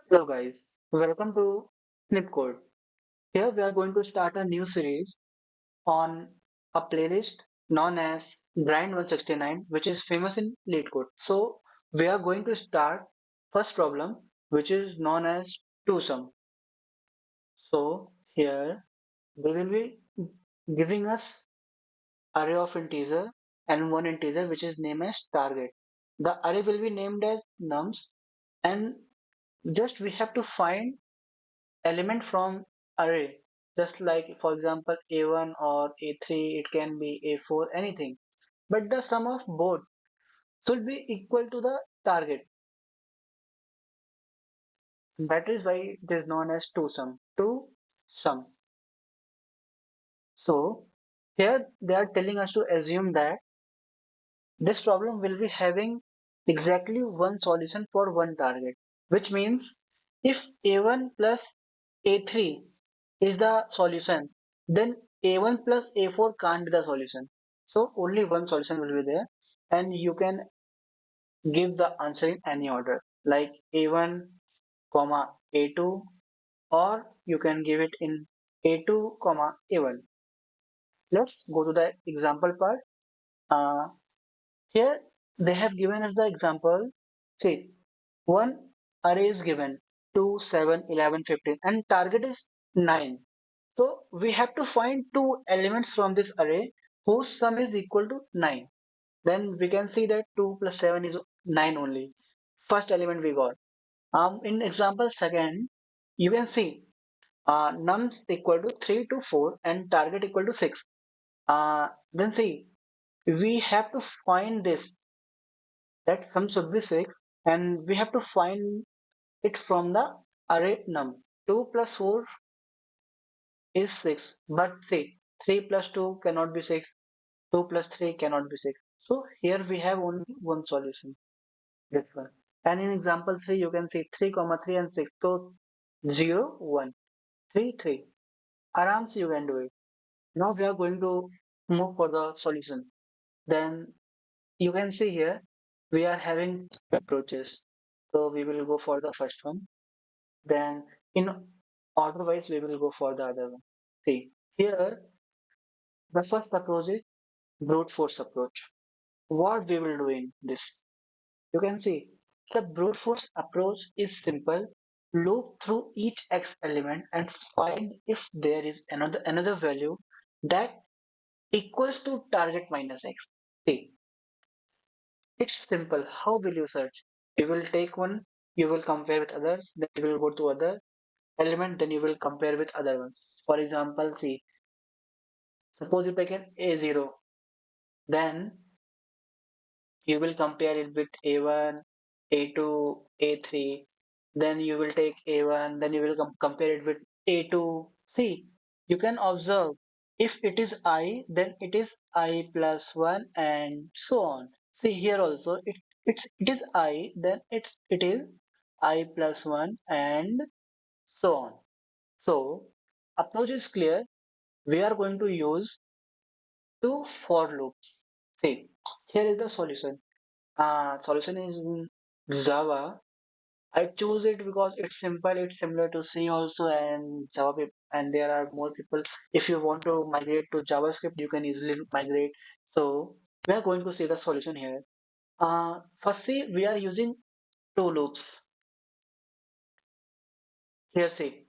Hello guys, welcome to Snipcode. Here we are going to start a new series on a playlist known as Grind 169, which is famous in LeetCode. So we are going to start first problem, which is known as twosome. So here we will be giving us array of integer and one integer which is named as target. The array will be named as nums and just we have to find element from array, just like for example a1 or a3, it can be a4, anything, but the sum of both should be equal to the target. That is why it is known as two sum. So here they are telling us to assume that this problem will be having exactly one solution for one target, which means if a1 plus a3 is the solution, then a1 plus a4 can't be the solution. So only one solution will be there, and you can give the answer in any order, like a1 comma a2, or you can give it in a2 comma a1. Let's go to the example part. Here they have given us the example. See, one array is given 2, 7, 11, 15, and target is 9. So we have to find two elements from this array whose sum is equal to 9. Then we can see that 2 plus 7 is 9 only. First element we got. In example second, you can see nums equal to 3 to 4 and target equal to 6. Then see, we have to find this, that sum should be 6, and we have to find it from the array num. 2 plus 4 is 6, but see, 3 plus 2 cannot be 6, 2 plus 3 cannot be 6. So here we have only one solution, this one. And in example 3, you can see 3 comma 3 and 6. So 0, 1, 3, 3. Arams you can do it. Now we are going to move for the solution. Then you can see here we are having approaches. So we will go for the first one. Then in order wise we will go for the other one. See, here the first approach is brute force approach. What we will do in this? You can see the brute force approach is simple. Loop through each x element and find if there is another value that equals to target minus x. See, it's simple. How will you search? You will take one, you will compare with others, then you will go to other element, then you will compare with other ones. For example, see, suppose you take an a0, then you will compare it with A1, A2, A3. Then you will take A1, then you will compare it with A2. See, you can observe if it is I, then it is I plus 1 and so on. See here also, it is I, then it is I plus 1 and so on. So, approach is clear. We are going to use two for loops. See, here is the solution. Solution is in Java. I choose it because it's simple, it's similar to C also and Java, and there are more people. If you want to migrate to JavaScript, you can easily migrate. So we are going to see the solution here. For C, we are using two loops. Here, see,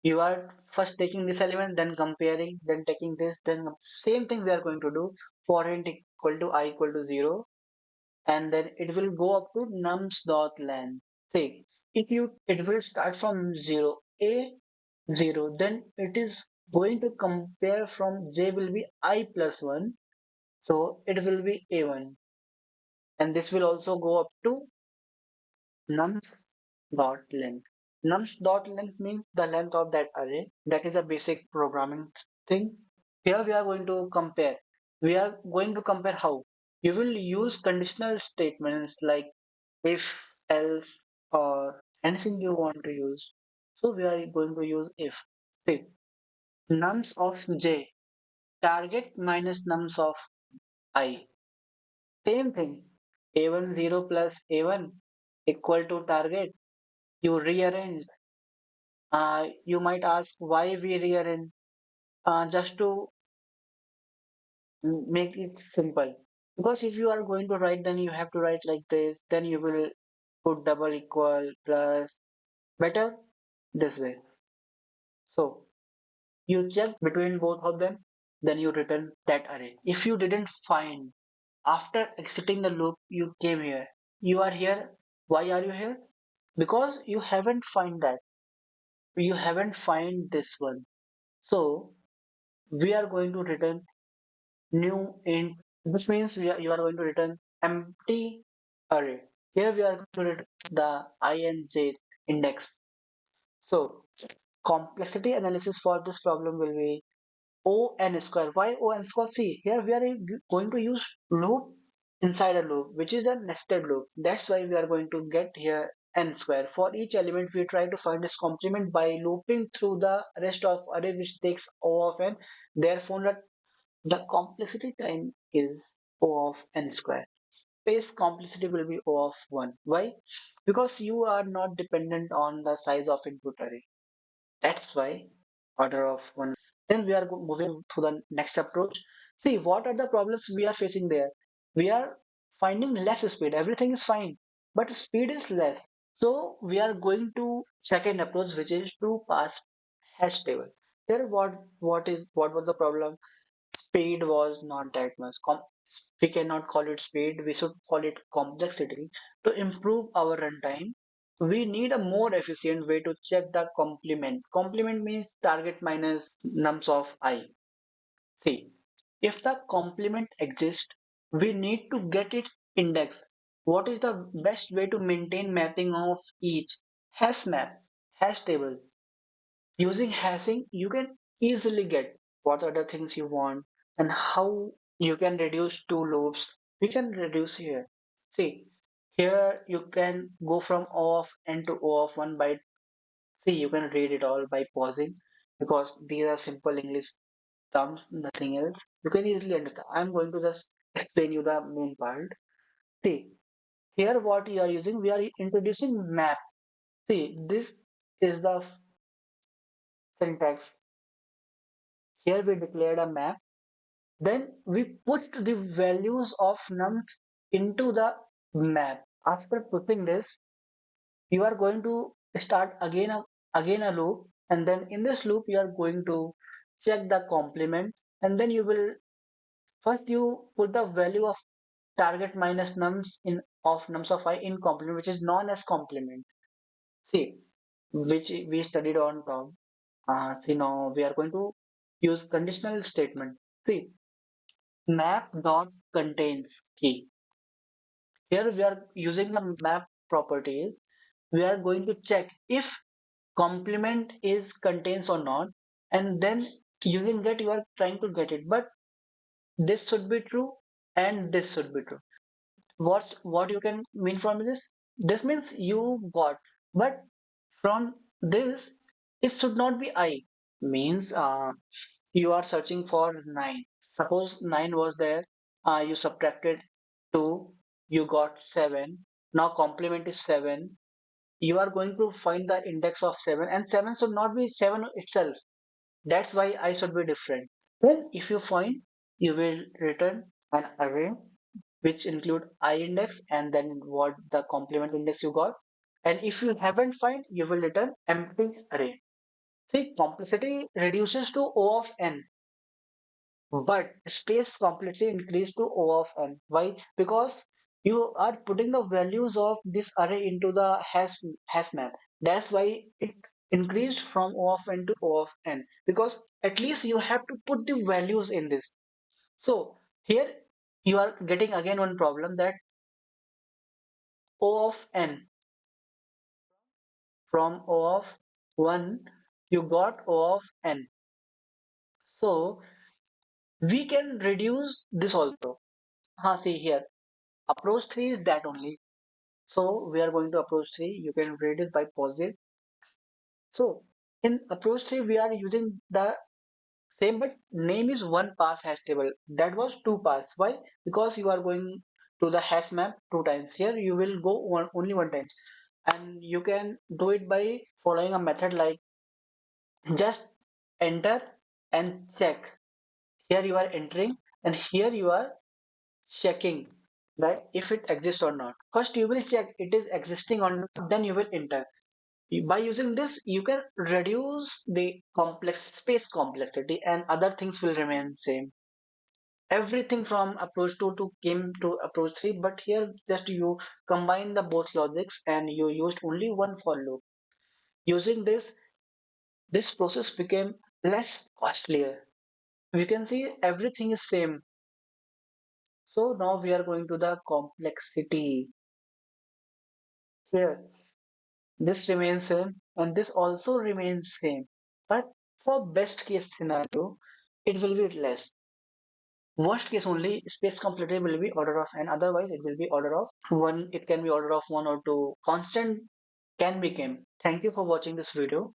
you are first taking this element, then comparing, then taking this, then same thing we are going to do for int equal to I equal to 0, and then it will go up to nums.length. See, if you it will start from 0, a 0, then it is going to compare from j will be I plus 1, so it will be a1, and this will also go up to nums.length. Nums.length means the length of that array. That is a basic programming thing. Here we are going to compare. We are going to compare how? You will use conditional statements like if, else, or anything you want to use. So we are going to use if. See, nums of j, target minus nums of I. Same thing. A1 0 plus A1 equal to target. You rearrange. You might ask why we rearrange. Just to make it simple. Because if you are going to write, then you have to write like this. Then you will put double equal plus. Better this way. So you check between both of them, then you return that array. If you didn't find after exiting the loop, you came here. You are here. Why are you here? Because you haven't find that. You haven't find this one. So we are going to return new int. This means you are going to return empty array. Here we are going to return the ij index. So complexity analysis for this problem will be O n square. Why O n square? See, here we are going to use loop inside a loop, which is a nested loop. That's why we are going to get here n square. For each element, we try to find its complement by looping through the rest of array, which takes O of n. Therefore, the complexity time is O of n square. Space complexity will be O of 1. Why? Because you are not dependent on the size of input array. That's why order of one. Then we are moving to the next approach. See, what are the problems we are facing there? We are finding less speed. Everything is fine, but speed is less. So we are going to second approach, which is to pass hash table. Here, what was the problem? Speed was not that much. We cannot call it speed. We should call it complexity. To improve our runtime, we need a more efficient way to check the complement. Complement means target minus nums of I. See, if the complement exists, we need to get its index. What is the best way to maintain mapping of each? Hash map, hash table. Using hashing, you can easily get what are the things you want and how you can reduce two loops. We can reduce here. See, here you can go from O of n to O of 1 by, see, you can read it all by pausing because these are simple English terms, nothing else. You can easily understand. I'm going to just explain you the main part. See, here what we are using, we are introducing map. See, this is the syntax. Here we declared a map. Then we put the values of nums into the map. After putting this, you are going to start again a loop, and then in this loop you are going to check the complement, and then you will first you put the value of target minus nums in of nums of I in complement, which is known as complement. See, which we studied on top. See now we are going to use conditional statement. See, map dot contains key. Here we are using the map properties. We are going to check if complement is contains or not, and then using that you are trying to get it. But this should be true and this should be true. What you can mean from this? This means you got, but from this it should not be I. Means you are searching for 9. Suppose 9 was there, you subtracted 2, you got 7. Now complement is 7. You are going to find the index of 7, and 7 should not be 7 itself. That's why I should be different. Then if you find, you will return an array which include I index and then what the complement index you got. And if you haven't find, you will return empty array. See, complexity reduces to O of n, but space complexity increased to O of n. Why? Because you are putting the values of this array into the hash map. That's why it increased from O of n to O of n. Because at least you have to put the values in this. So here you are getting again one problem that O of n from O of 1 you got O of n. So we can reduce this also. See here, approach 3 is that only. So we are going to approach 3. You can read it by positive. So in approach 3, we are using the same, but name is one pass hash table. That was two pass. Why? Because you are going to the hash map two times. Here you will go only one time. and you can do it by following a method like just enter and check. Here you are entering and here you are checking, right, if it exists or not. First you will check it is existing or not, then you will enter. By using this you can reduce the complex space complexity and other things will remain same. Everything from approach 2 to came to approach 3, but here just you combine the both logics and you used only one for loop. Using this process became less costlier. We can see everything is same. So now we are going to the complexity. Here this remains same and this also remains same, but for best case scenario it will be less. Worst case only space complexity will be order of n, otherwise it will be order of one. It can be order of one or two. Constant can become. Thank you for watching this video.